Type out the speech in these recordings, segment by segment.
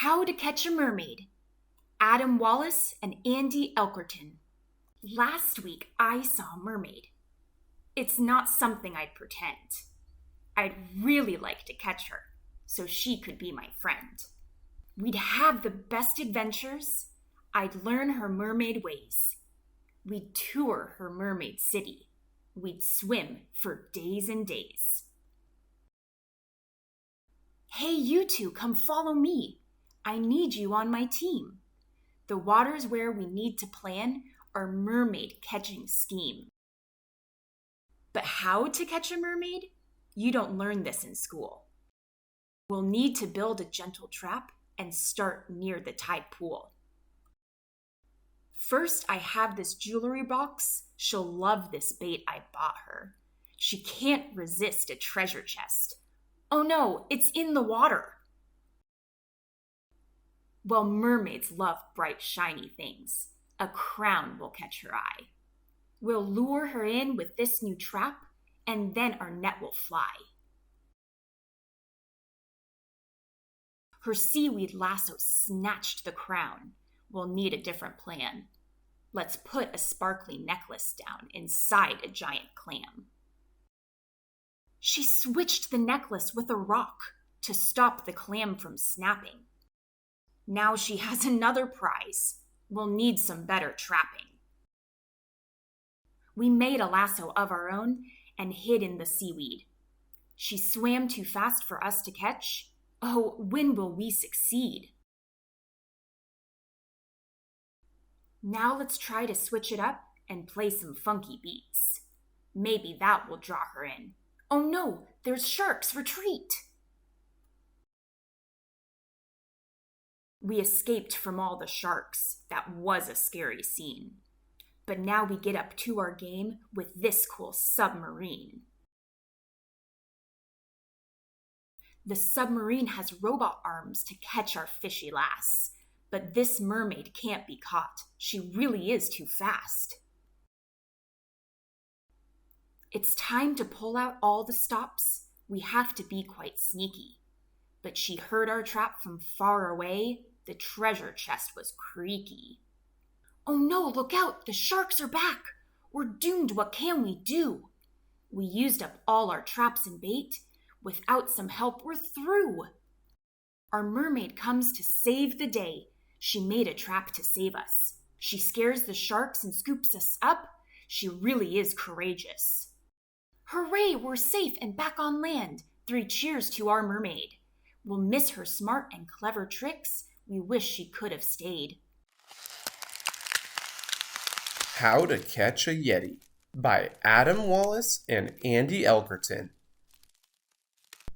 How to Catch a Mermaid, Adam Wallace and Andy Elkerton. Last week I saw a mermaid. It's not something I'd pretend. I'd really like to catch her, so she could be my friend. We'd have the best adventures. I'd learn her mermaid ways. We'd tour her mermaid city. We'd swim for days and days. Hey, you two, come follow me. I need you on my team. The waters where we need to plan our mermaid catching scheme. But how to catch a mermaid? You don't learn this in school. We'll need to build a gentle trap and start near the tide pool. First, I have this jewelry box. She'll love this bait I bought her. She can't resist a treasure chest. Oh no, it's in the water. Well, mermaids love bright, shiny things. A crown will catch her eye. We'll lure her in with this new trap, and then our net will fly. Her seaweed lasso snatched the crown. We'll need a different plan. Let's put a sparkly necklace down inside a giant clam. She switched the necklace with a rock to stop the clam from snapping. Now she has another prize. We'll need some better trapping. We made a lasso of our own and hid in the seaweed. She swam too fast for us to catch. Oh, when will we succeed? Now let's try to switch it up and play some funky beats. Maybe that will draw her in. Oh no, there's sharks, retreat! We escaped from all the sharks. That was a scary scene. But now we get up to our game with this cool submarine. The submarine has robot arms to catch our fishy lass. But this mermaid can't be caught. She really is too fast. It's time to pull out all the stops. We have to be quite sneaky. But she heard our trap from far away. The treasure chest was creaky. Oh no, look out! The sharks are back! We're doomed, what can we do? We used up all our traps and bait. Without some help, we're through. Our mermaid comes to save the day. She made a trap to save us. She scares the sharks and scoops us up. She really is courageous. Hooray, we're safe and back on land. 3 cheers to our mermaid. We'll miss her smart and clever tricks. We wish she could have stayed. How to Catch a Yeti by Adam Wallace and Andy Elkerton.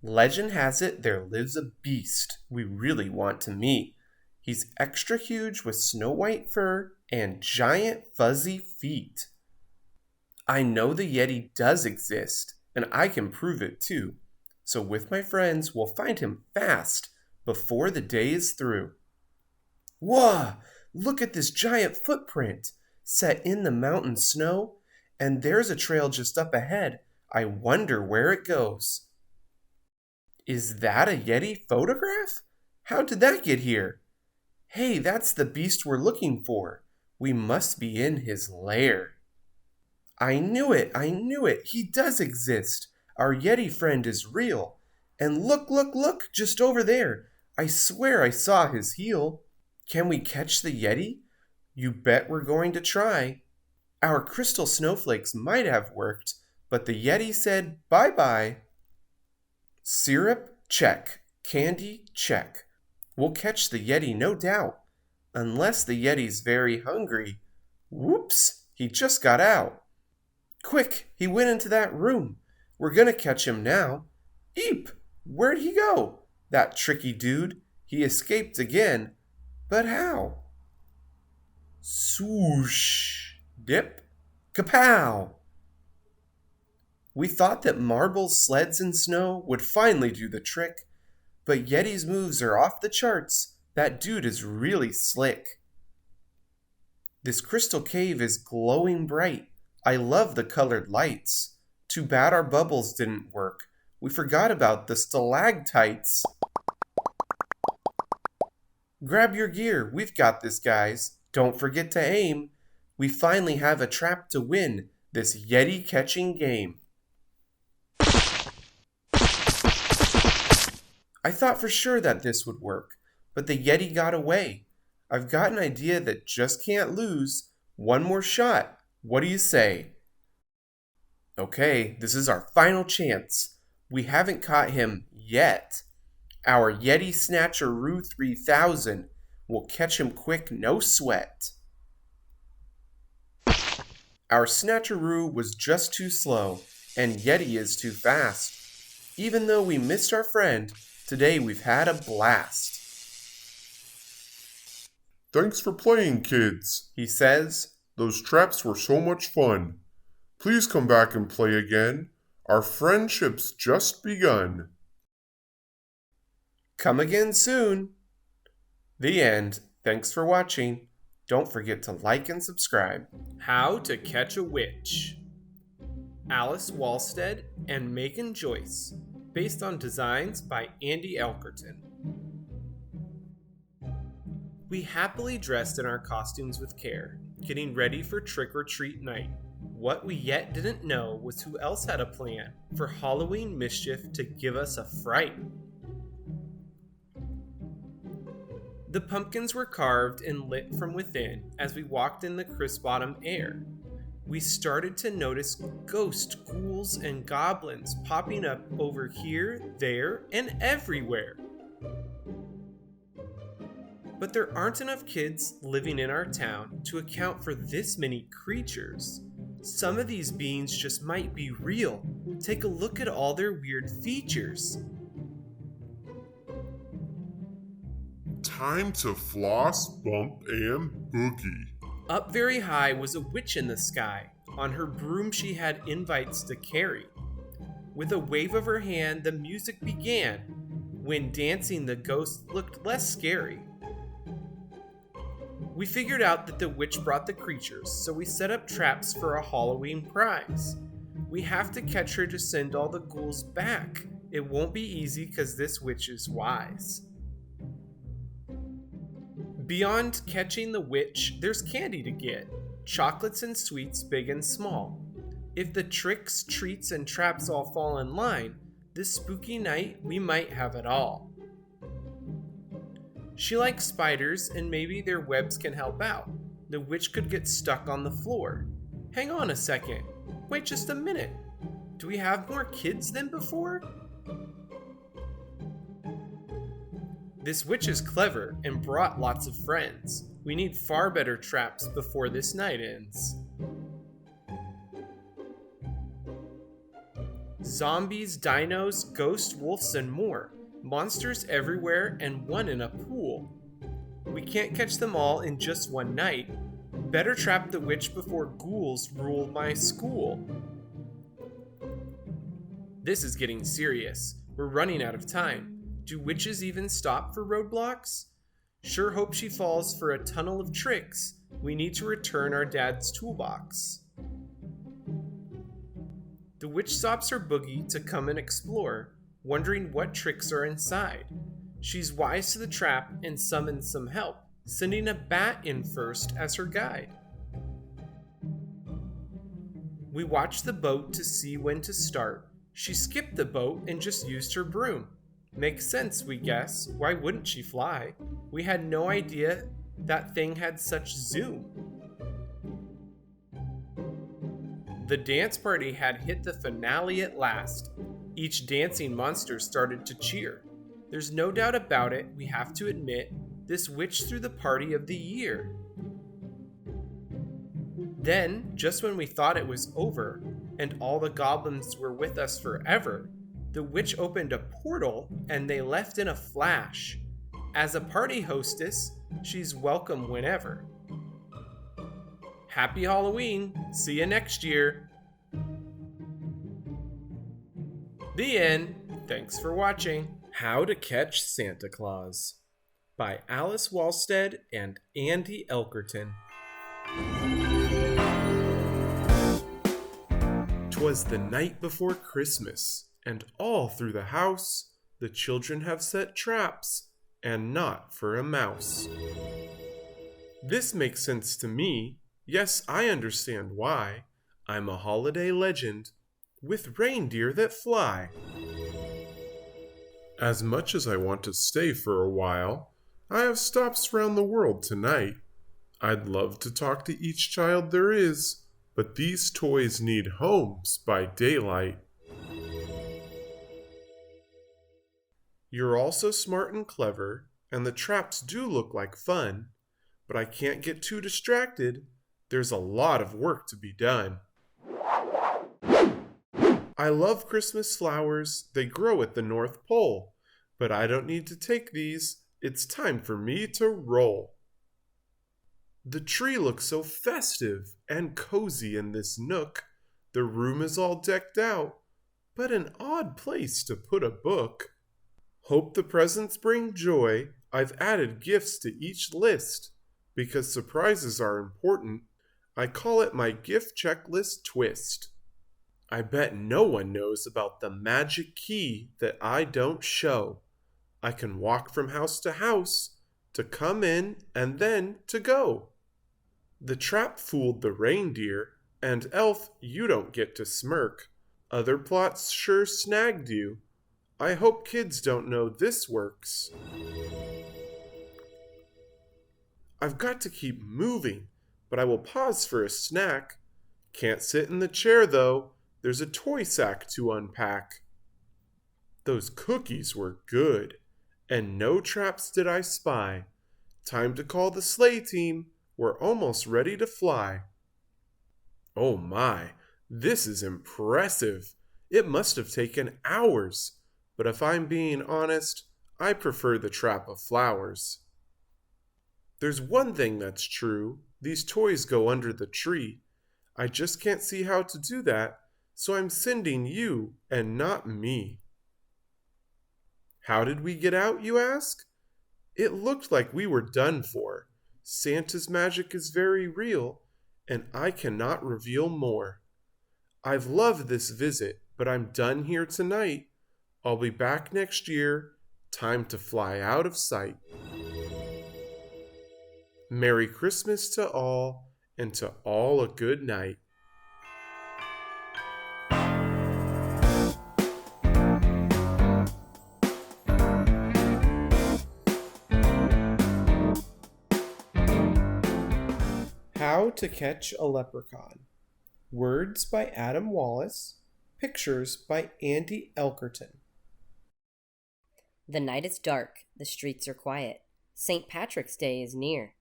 Legend has it there lives a beast we really want to meet. He's extra huge with snow-white fur and giant fuzzy feet. I know the Yeti does exist, and I can prove it too. So with my friends, we'll find him fast before the day is through. Whoa! Look at this giant footprint set in the mountain snow, and there's a trail just up ahead. I wonder where it goes. Is that a Yeti photograph? How did that get here? Hey, that's the beast we're looking for. We must be in his lair. I knew it! He does exist. Our Yeti friend is real. And look, just over there. I swear I saw his heel. Can we catch the Yeti? You bet we're going to try. Our crystal snowflakes might have worked, but the Yeti said bye-bye. Syrup? Check. Candy? Check. We'll catch the Yeti, no doubt. Unless the Yeti's very hungry. Whoops! He just got out. Quick! He went into that room. We're gonna catch him now. Eep! Where'd he go? That tricky dude. He escaped again. But how? Swoosh! Dip! Kapow! We thought that marbles, sleds, and snow would finally do the trick. But Yeti's moves are off the charts. That dude is really slick. This crystal cave is glowing bright. I love the colored lights. Too bad our bubbles didn't work. We forgot about the stalactites. Grab your gear, we've got this, guys. Don't forget to aim. We finally have a trap to win this Yeti catching game. I thought for sure that this would work, but the Yeti got away. I've got an idea that just can't lose. One more shot. What do you say? Okay, this is our final chance. We haven't caught him yet. Our Yeti Snatcheroo 3000 will catch him quick, no sweat. Our Snatcheroo was just too slow, and Yeti is too fast. Even though we missed our friend, today we've had a blast. Thanks for playing, kids, He says. Those traps were so much fun. Please come back and play again. Our friendship's just begun. Come again soon. The end. Thanks for watching. Don't forget to like and subscribe. How to Catch a Witch. Alice Walstead and Megan Joyce. Based on designs by Andy Elkerton. We happily dressed in our costumes with care, getting ready for trick-or-treat night. What we yet didn't know was who else had a plan for Halloween mischief to give us a fright. The pumpkins were carved and lit from within as we walked in the crisp autumn air. We started to notice ghosts, ghouls, and goblins popping up over here, there, and everywhere. But there aren't enough kids living in our town to account for this many creatures. Some of these beings just might be real. Take a look at all their weird features. Time to floss, bump, and boogie. Up very high was a witch in the sky. On her broom she had invites to carry. With a wave of her hand, the music began. When dancing, the ghost looked less scary. We figured out that the witch brought the creatures, so we set up traps for a Halloween prize. We have to catch her to send all the ghouls back. It won't be easy because this witch is wise. Beyond catching the witch, there's candy to get. Chocolates and sweets, big and small. If the tricks, treats, and traps all fall in line, this spooky night we might have it all. She likes spiders, and maybe their webs can help out. The witch could get stuck on the floor. Hang on a second. Wait just a minute. Do we have more kids than before? This witch is clever and brought lots of friends. We need far better traps before this night ends. Zombies, dinos, ghosts, wolves, and more. Monsters everywhere and one in a pool. We can't catch them all in just one night. Better trap the witch before ghouls rule my school. This is getting serious. We're running out of time. Do witches even stop for roadblocks? Sure hope she falls for a tunnel of tricks. We need to return our dad's toolbox. The witch stops her boogie to come and explore, wondering what tricks are inside. She's wise to the trap and summons some help, sending a bat in first as her guide. We watch the boat to see when to start. She skipped the boat and just used her broom. Makes sense, we guess. Why wouldn't she fly? We had no idea that thing had such zoom. The dance party had hit the finale at last. Each dancing monster started to cheer. There's no doubt about it, we have to admit, this witch threw the party of the year. Then, just when we thought it was over, and all the goblins were with us forever, the witch opened a portal and they left in a flash. As a party hostess, she's welcome whenever. Happy Halloween! See you next year! The end. Thanks for watching. How to Catch Santa Claus by Alice Walstead and Andy Elkerton. 'Twas the night before Christmas, and all through the house the children have set traps, and not for a mouse. This makes sense to me. Yes, I understand why. I'm a holiday legend with reindeer that fly. As much as I want to stay for a while, I have stops round the world tonight. I'd love to talk to each child there is, but these toys need homes by daylight. You're all so smart and clever, and the traps do look like fun, but I can't get too distracted. There's a lot of work to be done. I love Christmas flowers, they grow at the North Pole, but I don't need to take these, it's time for me to roll. The tree looks so festive and cozy in this nook. The room is all decked out, but an odd place to put a book. Hope the presents bring joy. I've added gifts to each list. Because surprises are important, I call it my gift checklist twist. I bet no one knows about the magic key that I don't show. I can walk from house to house, to come in and then to go. The trap fooled the reindeer, and elf, you don't get to smirk. Other plots sure snagged you. I hope kids don't know this works. I've got to keep moving, but I will pause for a snack. Can't sit in the chair though, there's a toy sack to unpack. Those cookies were good, and no traps did I spy. Time to call the sleigh team, we're almost ready to fly. Oh my, this is impressive. It must have taken hours, but if I'm being honest, I prefer the trap of flowers. There's one thing that's true, these toys go under the tree. I just can't see how to do that, so I'm sending you and not me. How did we get out, you ask? It looked like we were done for. Santa's magic is very real, and I cannot reveal more. I've loved this visit, but I'm done here tonight. I'll be back next year. Time to fly out of sight. Merry Christmas to all, and to all a good night. How to Catch a Leprechaun. Words by Adam Wallace. Pictures by Andy Elkerton. The night is dark, the streets are quiet. St. Patrick's Day is near.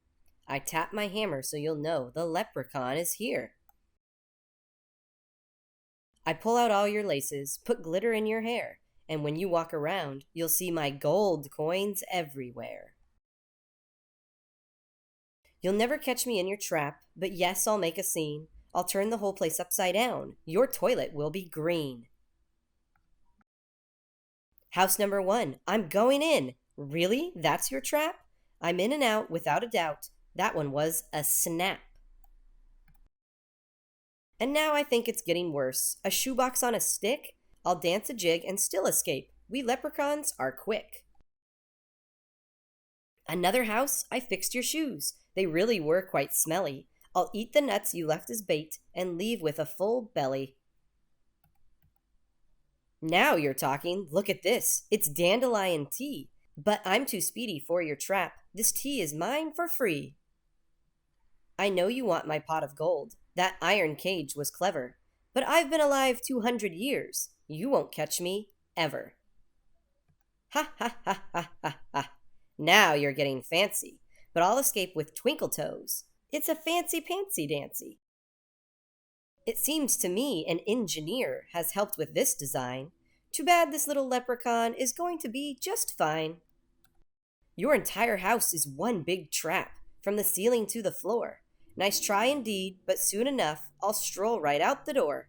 I tap my hammer so you'll know the leprechaun is here. I pull out all your laces, put glitter in your hair, and when you walk around, you'll see my gold coins everywhere. You'll never catch me in your trap, but yes, I'll make a scene. I'll turn the whole place upside down. Your toilet will be green. House number 1, I'm going in. Really? That's your trap? I'm in and out without a doubt. That one was a snap. And now I think it's getting worse. A shoebox on a stick? I'll dance a jig and still escape. We leprechauns are quick. Another house? I fixed your shoes. They really were quite smelly. I'll eat the nuts you left as bait and leave with a full belly. Now you're talking. Look at this. It's dandelion tea. But I'm too speedy for your trap. This tea is mine for free. I know you want my pot of gold. That iron cage was clever. But I've been alive 200 years. You won't catch me, ever. Ha ha ha ha ha ha. Now you're getting fancy. But I'll escape with twinkle toes. It's a fancy-pantsy dancy. It seems to me an engineer has helped with this design. Too bad this little leprechaun is going to be just fine. Your entire house is one big trap, from the ceiling to the floor. Nice try indeed, but soon enough I'll stroll right out the door.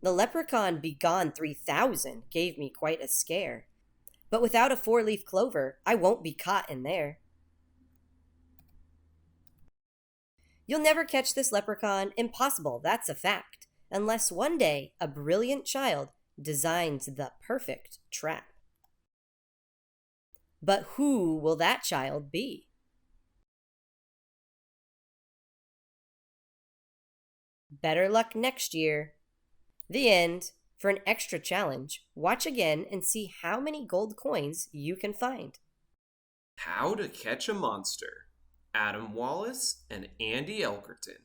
The leprechaun begone 3000 gave me quite a scare. But without a 4-leaf clover, I won't be caught in there. You'll never catch this leprechaun, impossible, that's a fact, unless one day a brilliant child designs the perfect trap. But who will that child be? Better luck next year. The end. For an extra challenge, watch again and see how many gold coins you can find. How to Catch a Monster. Adam Wallace and Andy Elkerton.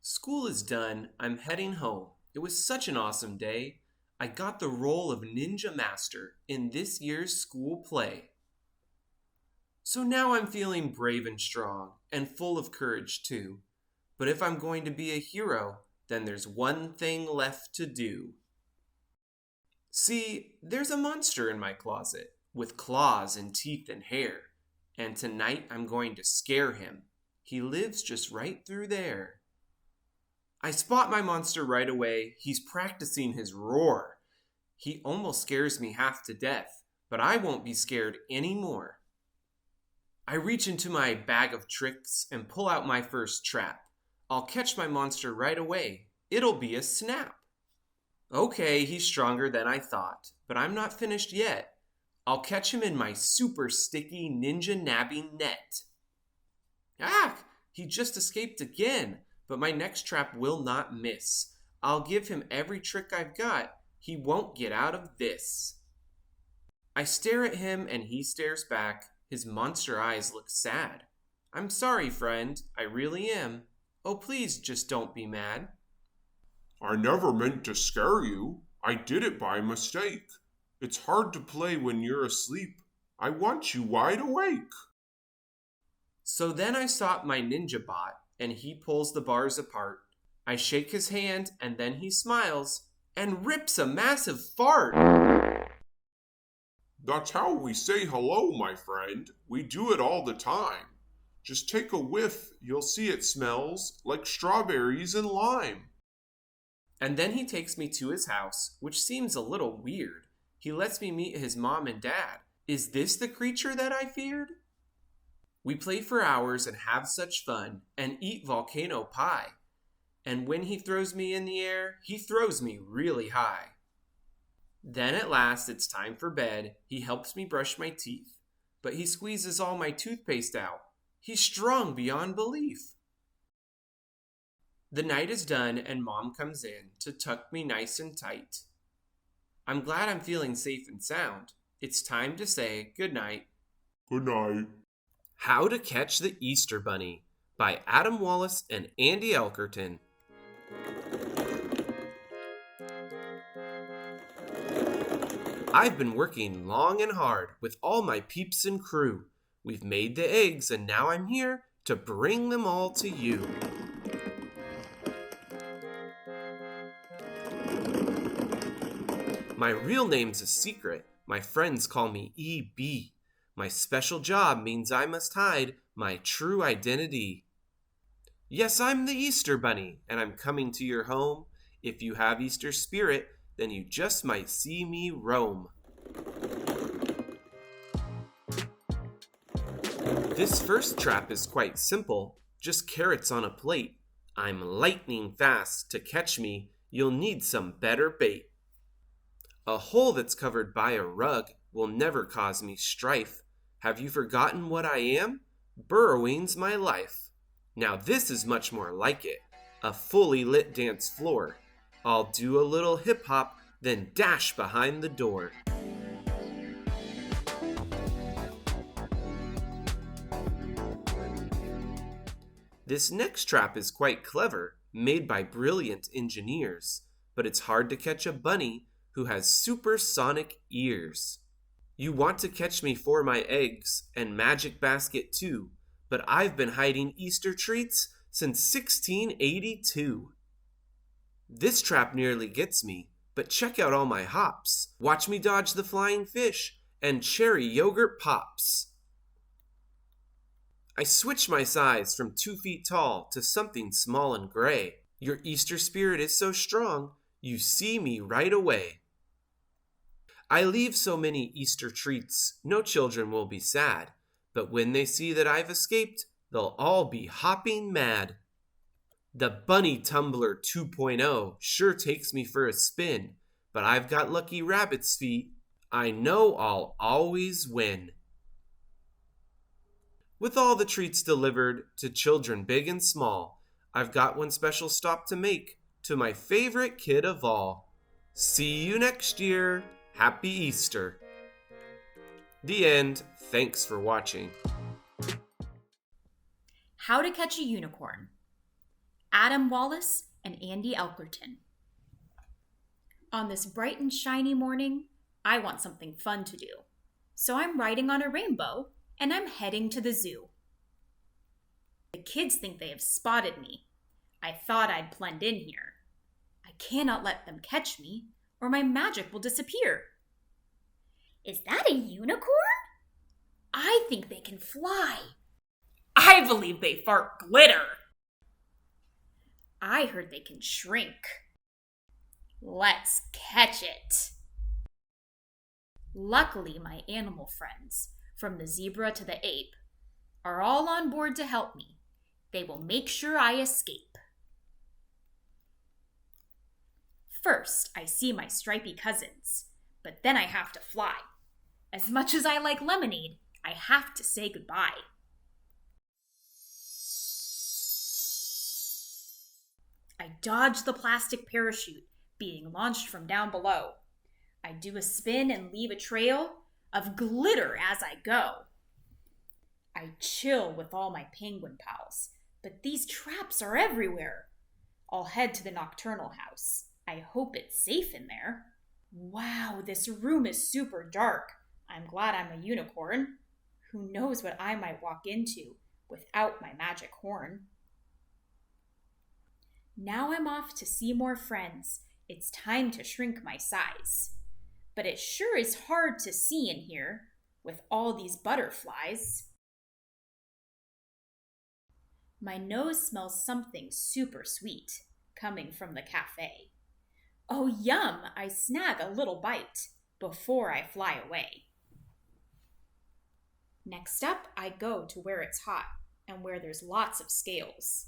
School is done. I'm heading home. It was such an awesome day. I got the role of Ninja Master in this year's school play. So now I'm feeling brave and strong, and full of courage too. But if I'm going to be a hero, then there's one thing left to do. See, there's a monster in my closet, with claws and teeth and hair, and tonight I'm going to scare him. He lives just right through there. I spot my monster right away. He's practicing his roar. He almost scares me half to death, but I won't be scared anymore. I reach into my bag of tricks and pull out my first trap. I'll catch my monster right away. It'll be a snap. Okay, he's stronger than I thought, but I'm not finished yet. I'll catch him in my super sticky ninja nabbing net. Ah! He just escaped again, but my next trap will not miss. I'll give him every trick I've got. He won't get out of this. I stare at him and he stares back. His monster eyes look sad. I'm sorry, friend. I really am. Oh, please just don't be mad. I never meant to scare you. I did it by mistake. It's hard to play when you're asleep. I want you wide awake. So then I stop my ninja bot, and he pulls the bars apart. I shake his hand, and then he smiles, and rips a massive fart. That's how we say hello, my friend. We do it all the time. Just take a whiff. You'll see it smells like strawberries and lime. And then he takes me to his house, which seems a little weird. He lets me meet his mom and dad. Is this the creature that I feared? We play for hours and have such fun and eat volcano pie. And when he throws me in the air, he throws me really high. Then at last it's time for bed. He helps me brush my teeth, but he squeezes all my toothpaste out. He's strong beyond belief. The night is done and Mom comes in to tuck me nice and tight. I'm glad I'm feeling safe and sound. It's time to say goodnight. Good night. How to Catch the Easter Bunny by Adam Wallace and Andy Elkerton. I've been working long and hard with all my peeps and crew. We've made the eggs and now I'm here to bring them all to you. My real name's a secret. My friends call me EB. My special job means I must hide my true identity. Yes, I'm the Easter Bunny, and I'm coming to your home. If you have Easter spirit, then you just might see me roam. This first trap is quite simple, just carrots on a plate. I'm lightning fast. To catch me, you'll need some better bait. A hole that's covered by a rug will never cause me strife. Have you forgotten what I am? Burrowing's my life. Now this is much more like it, a fully lit dance floor. I'll do a little hip hop, then dash behind the door. This next trap is quite clever, made by brilliant engineers, but it's hard to catch a bunny who has supersonic ears. You want to catch me for my eggs and magic basket too, but I've been hiding Easter treats since 1682. This trap nearly gets me, but check out all my hops. Watch me dodge the flying fish and cherry yogurt pops. I switch my size from 2 feet tall to something small and gray. Your Easter spirit is so strong, you see me right away. I leave so many Easter treats, no children will be sad, but when they see that I've escaped, they'll all be hopping mad. The Bunny Tumbler 2.0 sure takes me for a spin, but I've got lucky rabbit's feet. I know I'll always win. With all the treats delivered to children big and small, I've got one special stop to make to my favorite kid of all. See you next year. Happy Easter. The end. Thanks for watching. How to Catch a Unicorn. Adam Wallace and Andy Elkerton. On this bright and shiny morning, I want something fun to do. So I'm riding on a rainbow and I'm heading to the zoo. The kids think they have spotted me. I thought I'd blend in here. I cannot let them catch me or my magic will disappear. Is that a unicorn? I think they can fly. I believe they fart glitter. I heard they can shrink. Let's catch it. Luckily, my animal friends, from the zebra to the ape, are all on board to help me. They will make sure I escape. First, I see my stripy cousins, but then I have to fly. As much as I like lemonade, I have to say goodbye. I dodge the plastic parachute being launched from down below. I do a spin and leave a trail of glitter as I go. I chill with all my penguin pals, but these traps are everywhere. I'll head to the nocturnal house. I hope it's safe in there. Wow, this room is super dark. I'm glad I'm a unicorn. Who knows what I might walk into without my magic horn. Now I'm off to see more friends. It's time to shrink my size. But it sure is hard to see in here with all these butterflies. My nose smells something super sweet coming from the cafe. Oh, yum! I snag a little bite before I fly away. Next up, I go to where it's hot and where there's lots of scales.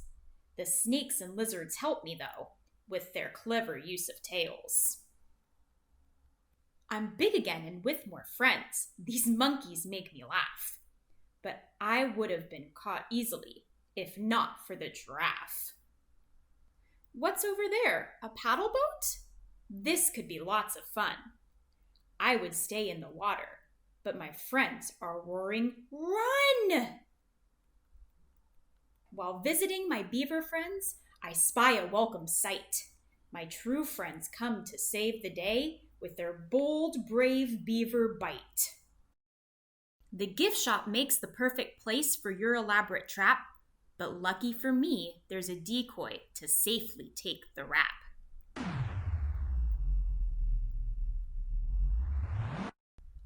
The snakes and lizards help me, though, with their clever use of tails. I'm big again and with more friends. These monkeys make me laugh. But I would have been caught easily if not for the giraffe. What's over there? A paddle boat? This could be lots of fun. I would stay in the water, but my friends are roaring, "Run!" While visiting my beaver friends, I spy a welcome sight. My true friends come to save the day with their bold, brave beaver bite. The gift shop makes the perfect place for your elaborate trap, but lucky for me, there's a decoy to safely take the rap.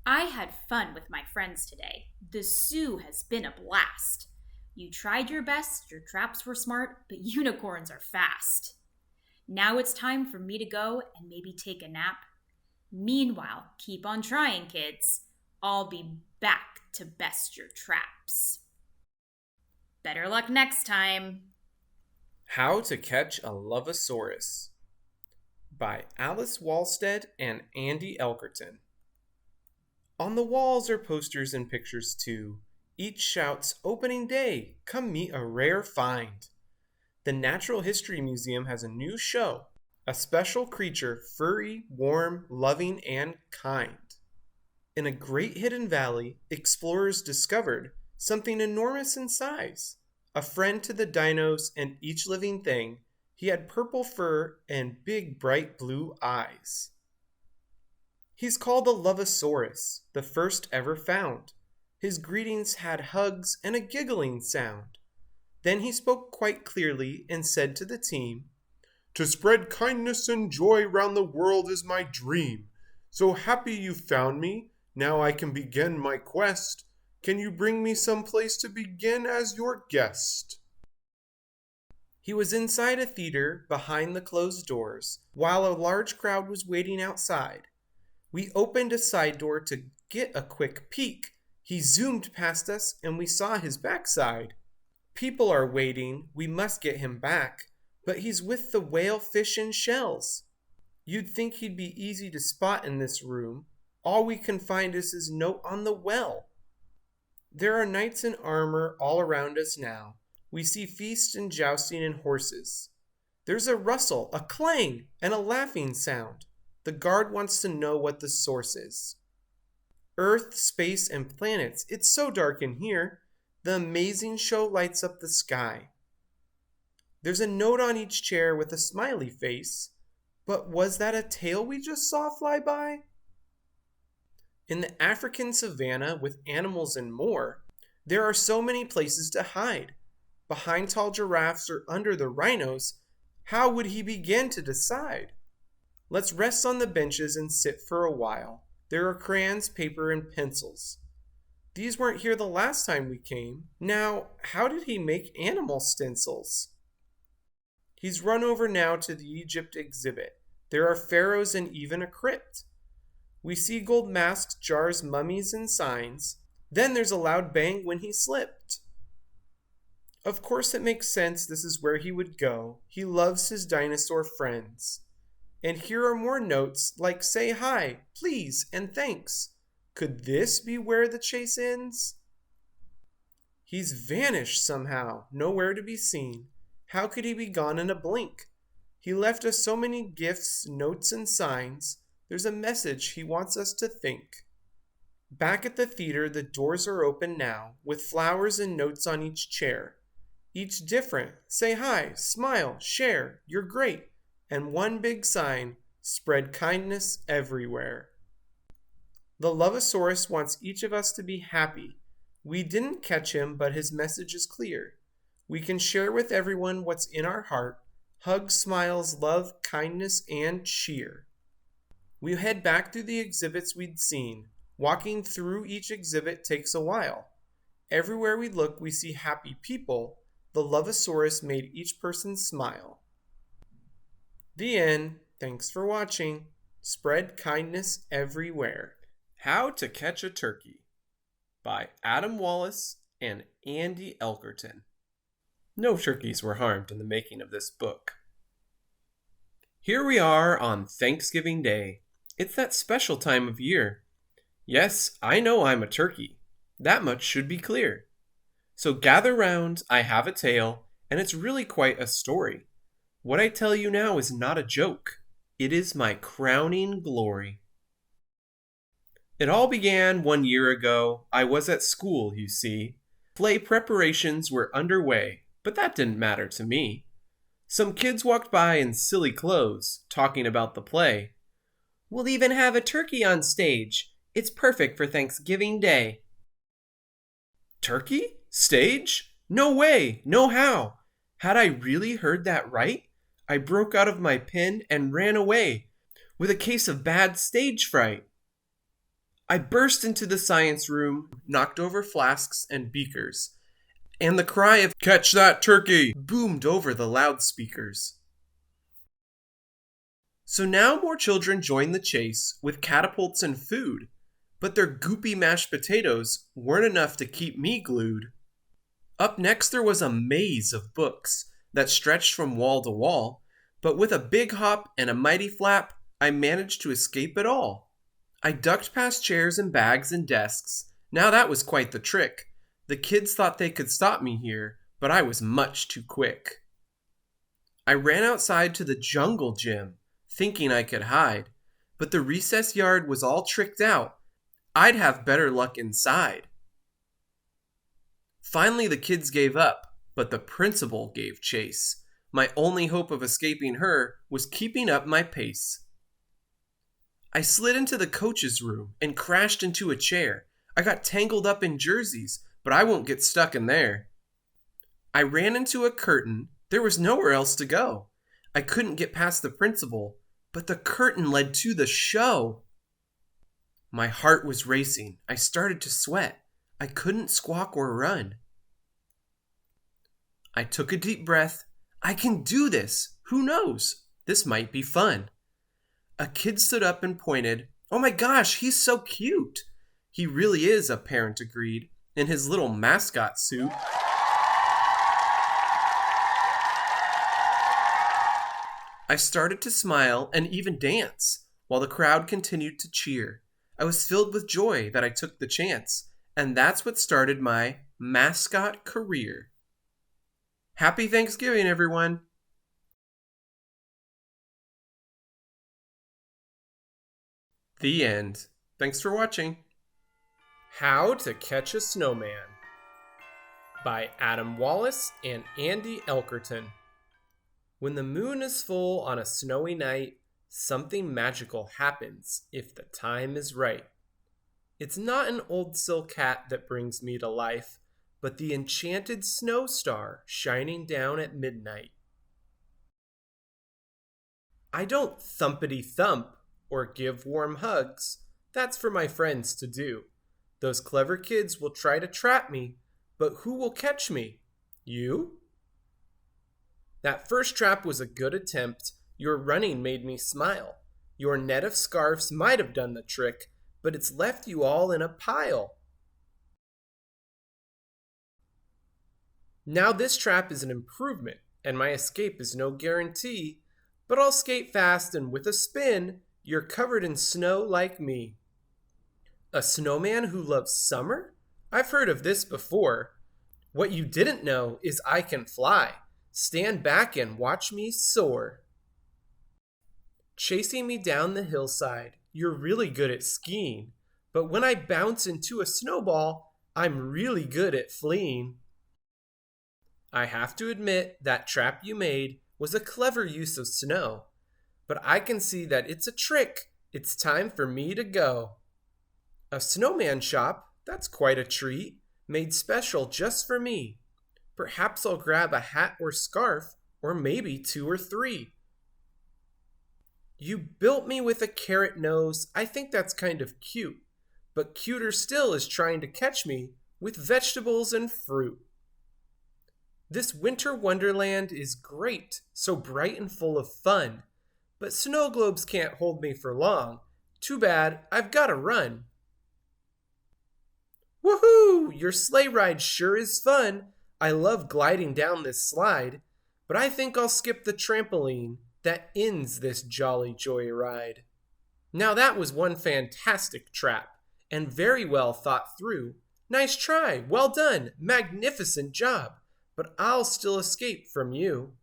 I had fun with my friends today. The zoo has been a blast. You tried your best, your traps were smart, but unicorns are fast. Now it's time for me to go and maybe take a nap. Meanwhile, keep on trying, kids. I'll be back to best your traps. Better luck next time. How to Catch a Lovosaurus by Alice Walstead and Andy Elkerton. On the walls are posters and pictures too. Each shouts, "Opening day! Come meet a rare find!" The Natural History Museum has a new show, a special creature, furry, warm, loving, and kind. In a great hidden valley, explorers discovered something enormous in size. A friend to the dinos and each living thing, he had purple fur and big bright blue eyes. He's called the Lovosaurus, the first ever found. His greetings had hugs and a giggling sound. Then he spoke quite clearly and said to the team, "To spread kindness and joy round the world is my dream. So happy you found me, now I can begin my quest. Can you bring me some place to begin as your guest?" He was inside a theater behind the closed doors, while a large crowd was waiting outside. We opened a side door to get a quick peek. He zoomed past us and we saw his backside. People are waiting, we must get him back, but he's with the whale, fish, and shells. You'd think he'd be easy to spot in this room, All we can find is his note on the well. There are knights in armor all around us now. We see feast and jousting and horses. There's a rustle, a clang, and a laughing sound. The guard wants to know what the source is. Earth, space, and planets, it's so dark in here. The amazing show lights up the sky. There's a note on each chair with a smiley face. But was that a tail we just saw fly by? In the African savannah with animals and more, there are so many places to hide. Behind tall giraffes or under the rhinos, how would he begin to decide? Let's rest on the benches and sit for a while. There are crayons, paper, and pencils. These weren't here the last time we came. Now, how did he make animal stencils? He's run over now to the Egypt exhibit. There are pharaohs and even a crypt. We see gold masks, jars, mummies, and signs. Then there's a loud bang when he slipped. Of course it makes sense this is where he would go. He loves his dinosaur friends. And here are more notes like say hi, please, and thanks. Could this be where the chase ends? He's vanished somehow, nowhere to be seen. How could he be gone in a blink? He left us so many gifts, notes, and signs. There's a message he wants us to think. Back at the theater, the doors are open now, with flowers and notes on each chair. Each different. Say hi, smile, share, you're great. And one big sign, spread kindness everywhere. The Lovosaurus wants each of us to be happy. We didn't catch him, but his message is clear. We can share with everyone what's in our heart. Hugs, smiles, love, kindness, and cheer. We head back through the exhibits we'd seen. Walking through each exhibit takes a while. Everywhere we look, we see happy people. The Lovosaurus made each person smile. The end. Thanks for watching. Spread kindness everywhere. How to Catch a Turkey by Adam Wallace and Andy Elkerton. No turkeys were harmed in the making of this book. Here we are on Thanksgiving Day. It's that special time of year. Yes, I know I'm a turkey. That much should be clear. So gather round, I have a tale, and it's really quite a story. What I tell you now is not a joke. It is my crowning glory. It all began 1 year ago. I was at school, you see. Play preparations were underway, but that didn't matter to me. Some kids walked by in silly clothes, talking about the play. We'll even have a turkey on stage. It's perfect for Thanksgiving Day. Turkey? Stage? No way! No how! Had I really heard that right? I broke out of my pen and ran away, with a case of bad stage fright. I burst into the science room, knocked over flasks and beakers, and the cry of "Catch that turkey!" boomed over the loudspeakers. So now more children joined the chase with catapults and food, but their goopy mashed potatoes weren't enough to keep me glued. Up next there was a maze of books that stretched from wall to wall, but with a big hop and a mighty flap, I managed to escape it all. I ducked past chairs and bags and desks. Now that was quite the trick. The kids thought they could stop me here, but I was much too quick. I ran outside to the jungle gym, thinking I could hide, but the recess yard was all tricked out. I'd have better luck inside. Finally, the kids gave up, but the principal gave chase. My only hope of escaping her was keeping up my pace. I slid into the coach's room and crashed into a chair. I got tangled up in jerseys, but I won't get stuck in there. I ran into a curtain. There was nowhere else to go. I couldn't get past the principal, but the curtain led to the show. My heart was racing. I started to sweat. I couldn't squawk or run. I took a deep breath. I can do this. Who knows? This might be fun. A kid stood up and pointed. Oh my gosh, he's so cute. He really is, a parent agreed, in his little mascot suit. I started to smile and even dance, while the crowd continued to cheer. I was filled with joy that I took the chance, and that's what started my mascot career. Happy Thanksgiving, everyone! The end. Thanks for watching. How to Catch a Snowman by Adam Wallace and Andy Elkerton. When the moon is full on a snowy night, something magical happens if the time is right. It's not an old silk hat that brings me to life, but the enchanted snow star shining down at midnight. I don't thumpity thump or give warm hugs. That's for my friends to do. Those clever kids will try to trap me, but who will catch me? You? That first trap was a good attempt. Your running made me smile. Your net of scarfs might have done the trick, but it's left you all in a pile. Now this trap is an improvement, and my escape is no guarantee, but I'll skate fast, and with a spin, you're covered in snow like me. A snowman who loves summer? I've heard of this before. What you didn't know is I can fly. Stand back and watch me soar. Chasing me down the hillside, you're really good at skiing, but when I bounce into a snowball, I'm really good at fleeing. I have to admit that trap you made was a clever use of snow, but I can see that it's a trick. It's time for me to go. A snowman shop, that's quite a treat, made special just for me. Perhaps I'll grab a hat or scarf, or maybe 2 or 3. You built me with a carrot nose. I think that's kind of cute, but cuter still is trying to catch me with vegetables and fruit. This winter wonderland is great, so bright and full of fun, but snow globes can't hold me for long. Too bad, I've gotta run. Woohoo! Your sleigh ride sure is fun. I love gliding down this slide, but I think I'll skip the trampoline that ends this jolly joyride. Now that was one fantastic trap, and very well thought through. Nice try, well done, magnificent job, but I'll still escape from you.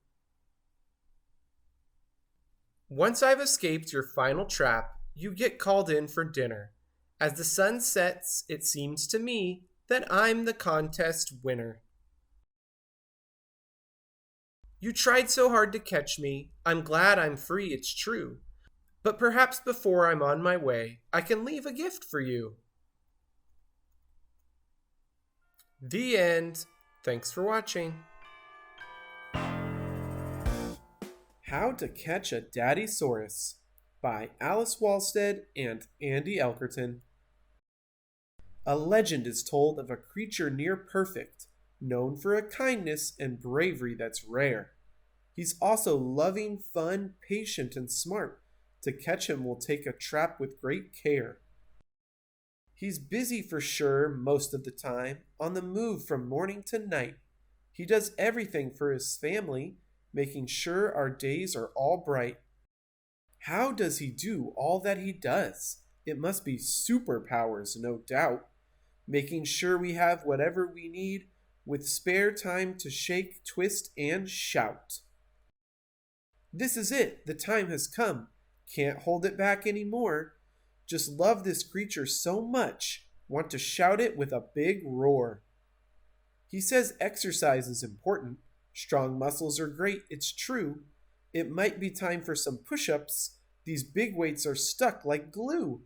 Once I've escaped your final trap, you get called in for dinner. As the sun sets, it seems to me that I'm the contest winner. You tried so hard to catch me. I'm glad I'm free, it's true. But perhaps before I'm on my way, I can leave a gift for you. The end. Thanks for watching. How to Catch a Daddysaurus by Alice Walstead and Andy Elkerton. A legend is told of a creature near perfect, known for a kindness and bravery that's rare. He's also loving, fun, patient, and smart. To catch him will take a trap with great care. He's busy for sure most of the time, on the move from morning to night. He does everything for his family, making sure our days are all bright. How does he do all that he does? It must be superpowers, no doubt. Making sure we have whatever we need, with spare time to shake, twist, and shout. This is it. The time has come. Can't hold it back anymore. Just love this creature so much. Want to shout it with a big roar. He says exercise is important. Strong muscles are great, it's true. It might be time for some push-ups. These big weights are stuck like glue.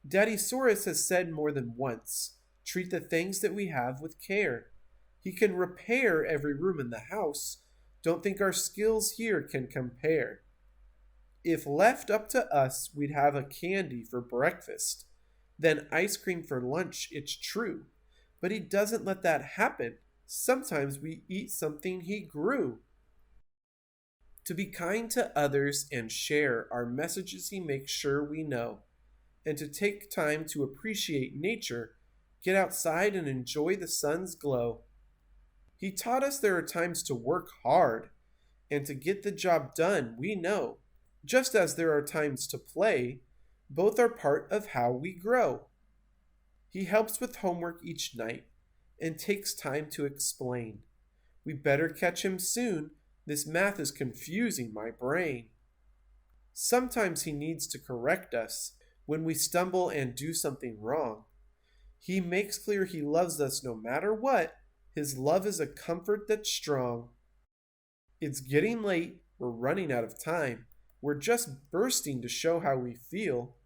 Daddysaurus has said more than once, treat the things that we have with care. He can repair every room in the house. Don't think our skills here can compare. If left up to us, we'd have a candy for breakfast, then ice cream for lunch, it's true. But he doesn't let that happen. Sometimes we eat something he grew. To be kind to others and share are messages he makes sure we know. And to take time to appreciate nature, get outside and enjoy the sun's glow. He taught us there are times to work hard, and to get the job done, we know. Just as there are times to play, Both are part of how we grow. He helps with homework each night and takes time to explain. We better catch him soon. This math is confusing my brain. Sometimes he needs to correct us when we stumble and do something wrong. He makes clear he loves us no matter what. His love is a comfort that's strong. It's getting late. We're running out of time. We're just bursting to show how we feel.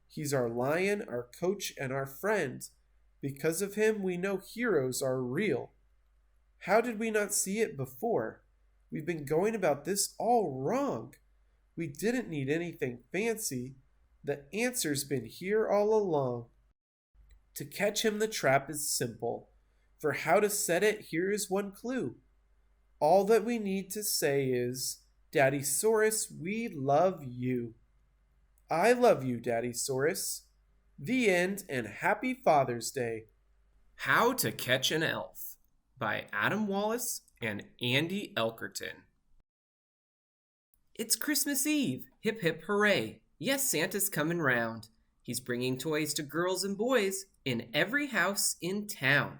He's our lion, our coach, and our friend. Because of him, we know heroes are real. How did we not see it before? We've been going about this all wrong. We didn't need anything fancy. The answer's been here all along. To catch him, the trap is simple. For how to set it, here is one clue. All that we need to say is, Daddysaurus, we love you. I love you, Daddysaurus. The end, and happy Father's Day. How to Catch an Elf by Adam Wallace and Andy Elkerton. It's Christmas Eve. Hip hip hooray. Yes, Santa's coming round. He's bringing toys to girls and boys in every house in town.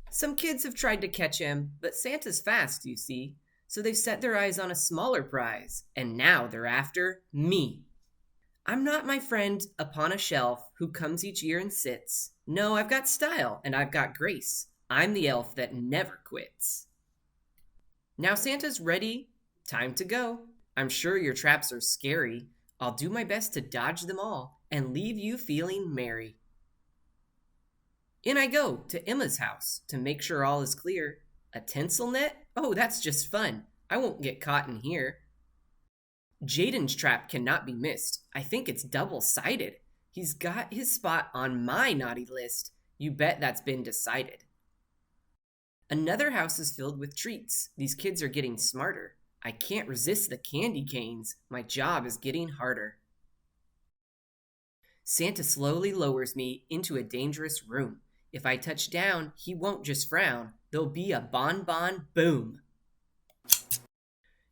Some kids have tried to catch him, but Santa's fast, you see. So they've set their eyes on a smaller prize, and now they're after me. I'm not my friend upon a shelf who comes each year and sits. No, I've got style and I've got grace. I'm the elf that never quits. Now Santa's ready. Time to go. I'm sure your traps are scary. I'll do my best to dodge them all and leave you feeling merry. In I go to Emma's house to make sure all is clear. A tinsel net? Oh, that's just fun. I won't get caught in here. Jaden's trap cannot be missed. I think it's double-sided. He's got his spot on my naughty list. You bet that's been decided. Another house is filled with treats. These kids are getting smarter. I can't resist the candy canes. My job is getting harder. Santa slowly lowers me into a dangerous room. If I touch down, he won't just frown. There'll be a bonbon boom.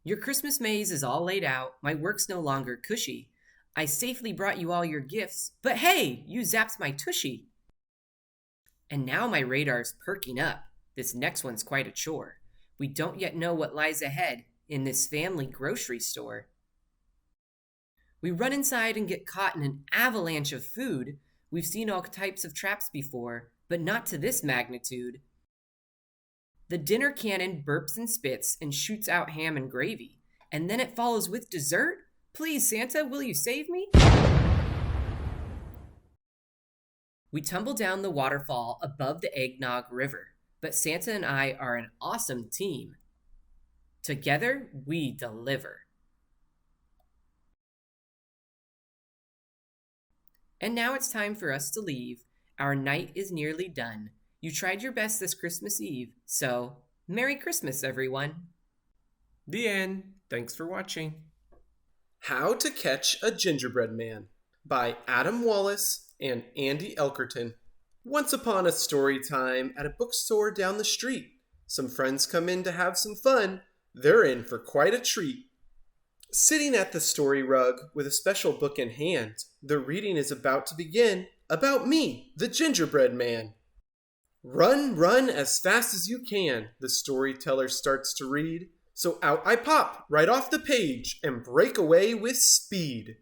Your Christmas maze is all laid out. My work's no longer cushy. I safely brought you all your gifts, but hey, you zapped my tushy. And now my radar's perking up. This next one's quite a chore. We don't yet know what lies ahead in this family grocery store. We run inside and get caught in an avalanche of food. We've seen all types of traps before, but not to this magnitude. The dinner cannon burps and spits and shoots out ham and gravy. And then it follows with dessert? Please, Santa, will you save me? We tumble down the waterfall above the Eggnog River. But Santa and I are an awesome team. Together, we deliver. And now it's time for us to leave. Our night is nearly done. You tried your best this Christmas Eve, so Merry Christmas, everyone. The end. Thanks for watching. How to Catch a Gingerbread Man by Adam Wallace and Andy Elkerton. Once upon a story time at a bookstore down the street. Some friends come in to have some fun. They're in for quite a treat. Sitting at the story rug with a special book in hand, the reading is about to begin about me, the Gingerbread Man. Run, run as fast as you can, the storyteller starts to read. So out I pop, right off the page, and break away with speed.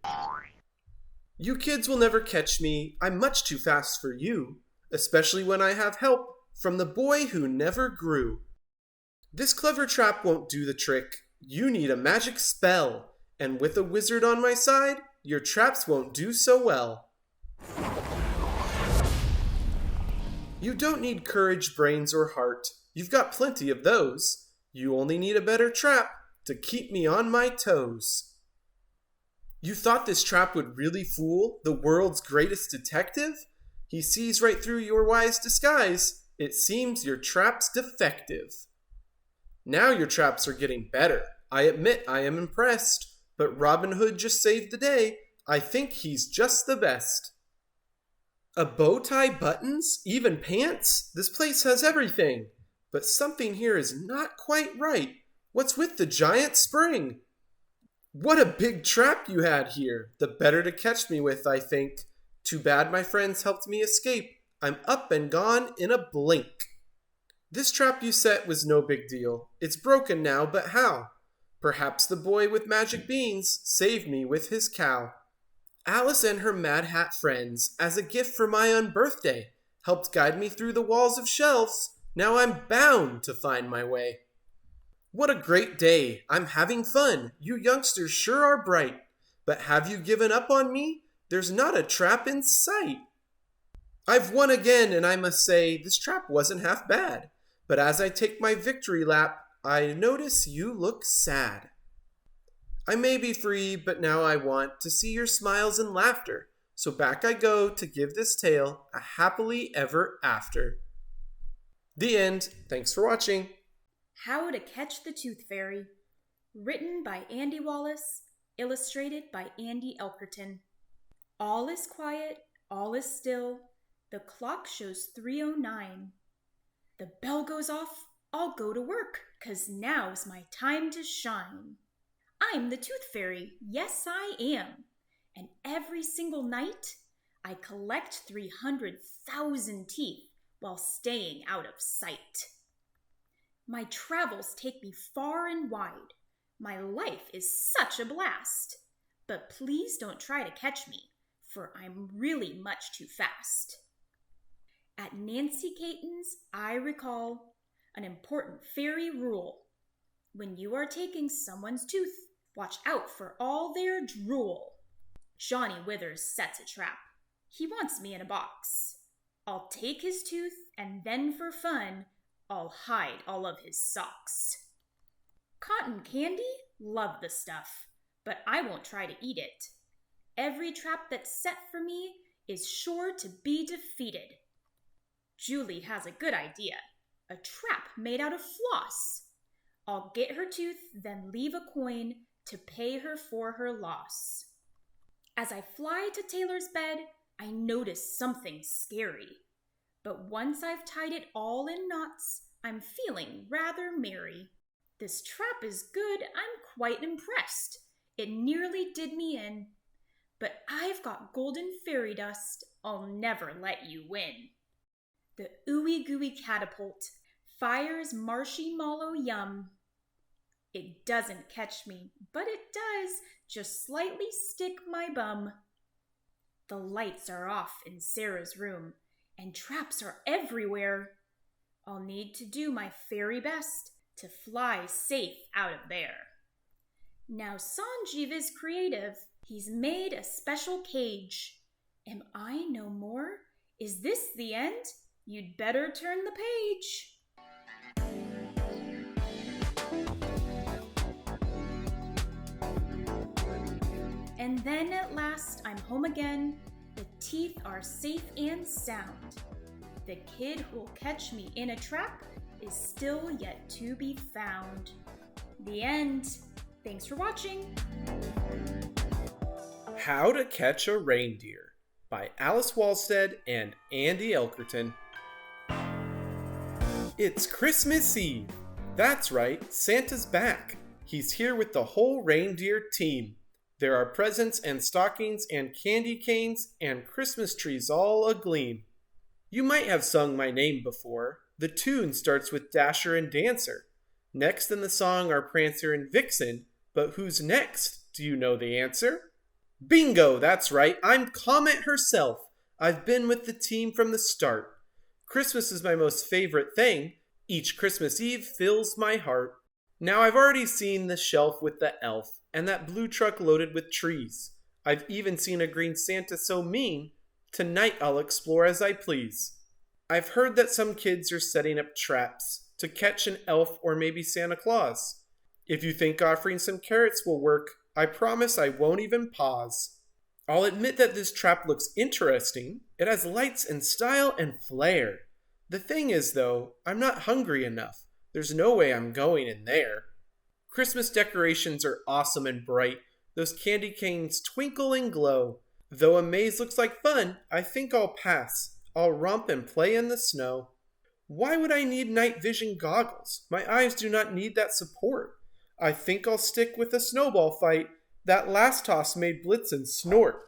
You kids will never catch me, I'm much too fast for you, especially when I have help from the boy who never grew. This clever trap won't do the trick, you need a magic spell, and with a wizard on my side, your traps won't do so well. You don't need courage, brains, or heart. You've got plenty of those. You only need a better trap to keep me on my toes. You thought this trap would really fool the world's greatest detective? He sees right through your wise disguise. It seems your trap's defective. Now your traps are getting better. I admit I am impressed. But Robin Hood just saved the day. I think he's just the best. A bow tie, buttons, even pants? This place has everything. But something here is not quite right. What's with the giant spring? What a big trap you had here. The better to catch me with, I think. Too bad my friends helped me escape. I'm up and gone in a blink. This trap you set was no big deal. It's broken now, but how? Perhaps the boy with magic beans saved me with his cow. Alice and her Mad Hat friends, as a gift for my unbirthday, helped guide me through the walls of shelves. Now I'm bound to find my way. What a great day. I'm having fun. You youngsters sure are bright. But have you given up on me? There's not a trap in sight. I've won again, and I must say this trap wasn't half bad. But as I take my victory lap, I notice you look sad. I may be free, but now I want to see your smiles and laughter. So back I go to give this tale a happily ever after. The end. Thanks for watching. How to Catch the Tooth Fairy. Written by Andy Wallace. Illustrated by Andy Elkerton. All is quiet. All is still. The clock shows 3:09. The bell goes off. I'll go to work, 'cause now's my time to shine. I'm the Tooth Fairy. Yes, I am. And every single night, I collect 300,000 teeth while staying out of sight. My travels take me far and wide. My life is such a blast. But please don't try to catch me, for I'm really much too fast. At Nancy Caton's, I recall an important fairy rule. When you are taking someone's tooth, watch out for all their drool. Johnny Withers sets a trap. He wants me in a box. I'll take his tooth, and then for fun, I'll hide all of his socks. Cotton candy? Love the stuff, but I won't try to eat it. Every trap that's set for me is sure to be defeated. Julie has a good idea. A trap made out of floss. I'll get her tooth, then leave a coin to pay her for her loss. As I fly to Taylor's bed, I notice something scary. But once I've tied it all in knots, I'm feeling rather merry. This trap is good, I'm quite impressed. It nearly did me in. But I've got golden fairy dust, I'll never let you win. The ooey gooey catapult fires marshy mallow yum. It doesn't catch me, but it does just slightly stick my bum. The lights are off in Sarah's room, and traps are everywhere. I'll need to do my very best to fly safe out of there. Now Sanjeev is creative. He's made a special cage. Am I no more? Is this the end? You'd better turn the page. And then at last I'm home again. The teeth are safe and sound. The kid who'll catch me in a trap is still yet to be found. The end. Thanks for watching. How to Catch a Reindeer by Alice Walstead and Andy Elkerton. It's Christmas Eve. That's right, Santa's back. He's here with the whole reindeer team. There are presents and stockings and candy canes and Christmas trees all agleam. You might have sung my name before. The tune starts with Dasher and Dancer. Next in the song are Prancer and Vixen, but who's next? Do you know the answer? Bingo, that's right, I'm Comet herself. I've been with the team from the start. Christmas is my most favorite thing. Each Christmas Eve fills my heart. Now I've already seen the shelf with the elf, and that blue truck loaded with trees. I've even seen a green Santa so mean. Tonight I'll explore as I please. I've heard that some kids are setting up traps to catch an elf or maybe Santa Claus. If you think offering some carrots will work, I promise I won't even pause. I'll admit that this trap looks interesting. It has lights and style and flair. The thing is, though, I'm not hungry enough. There's no way I'm going in there. Christmas decorations are awesome and bright. Those candy canes twinkle and glow. Though a maze looks like fun, I think I'll pass. I'll romp and play in the snow. Why would I need night vision goggles? My eyes do not need that support. I think I'll stick with a snowball fight That last toss made Blitzen snort.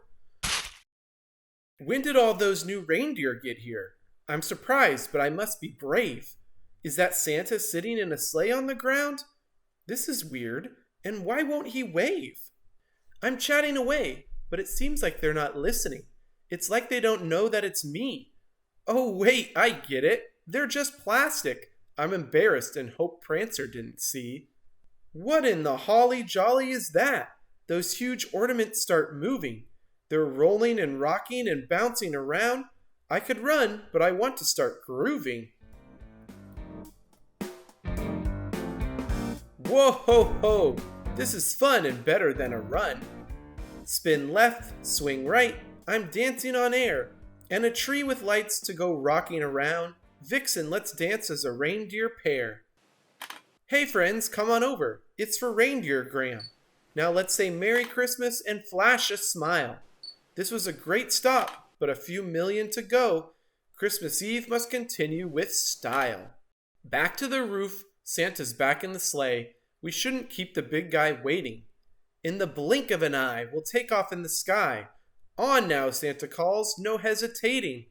When did all those new reindeer get here? I'm surprised, but I must be brave. Is that Santa sitting in a sleigh on the ground? This is weird, and why won't he wave? I'm chatting away, but it seems like they're not listening. It's like they don't know that it's me. Oh wait, I get it. They're just plastic. I'm embarrassed and hope Prancer didn't see. What in the holly jolly is that? Those huge ornaments start moving. They're rolling and rocking and bouncing around. I could run, but I want to start grooving. Whoa ho ho! This is fun and better than a run. Spin left, swing right, I'm dancing on air. And a tree with lights to go rocking around. Vixen, let's dance as a reindeer pair. Hey friends, come on over. It's for Reindeer Graham. Now let's say Merry Christmas and flash a smile. This was a great stop, but a few million to go. Christmas Eve must continue with style. Back to the roof, Santa's back in the sleigh. We shouldn't keep the big guy waiting. In the blink of an eye, we'll take off in the sky. On now, Santa calls, no hesitating.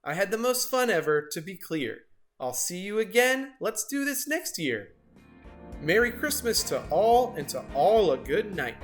I had the most fun ever, to be clear. I'll see you again. Let's do this next year. Merry Christmas to all, and to all a good night.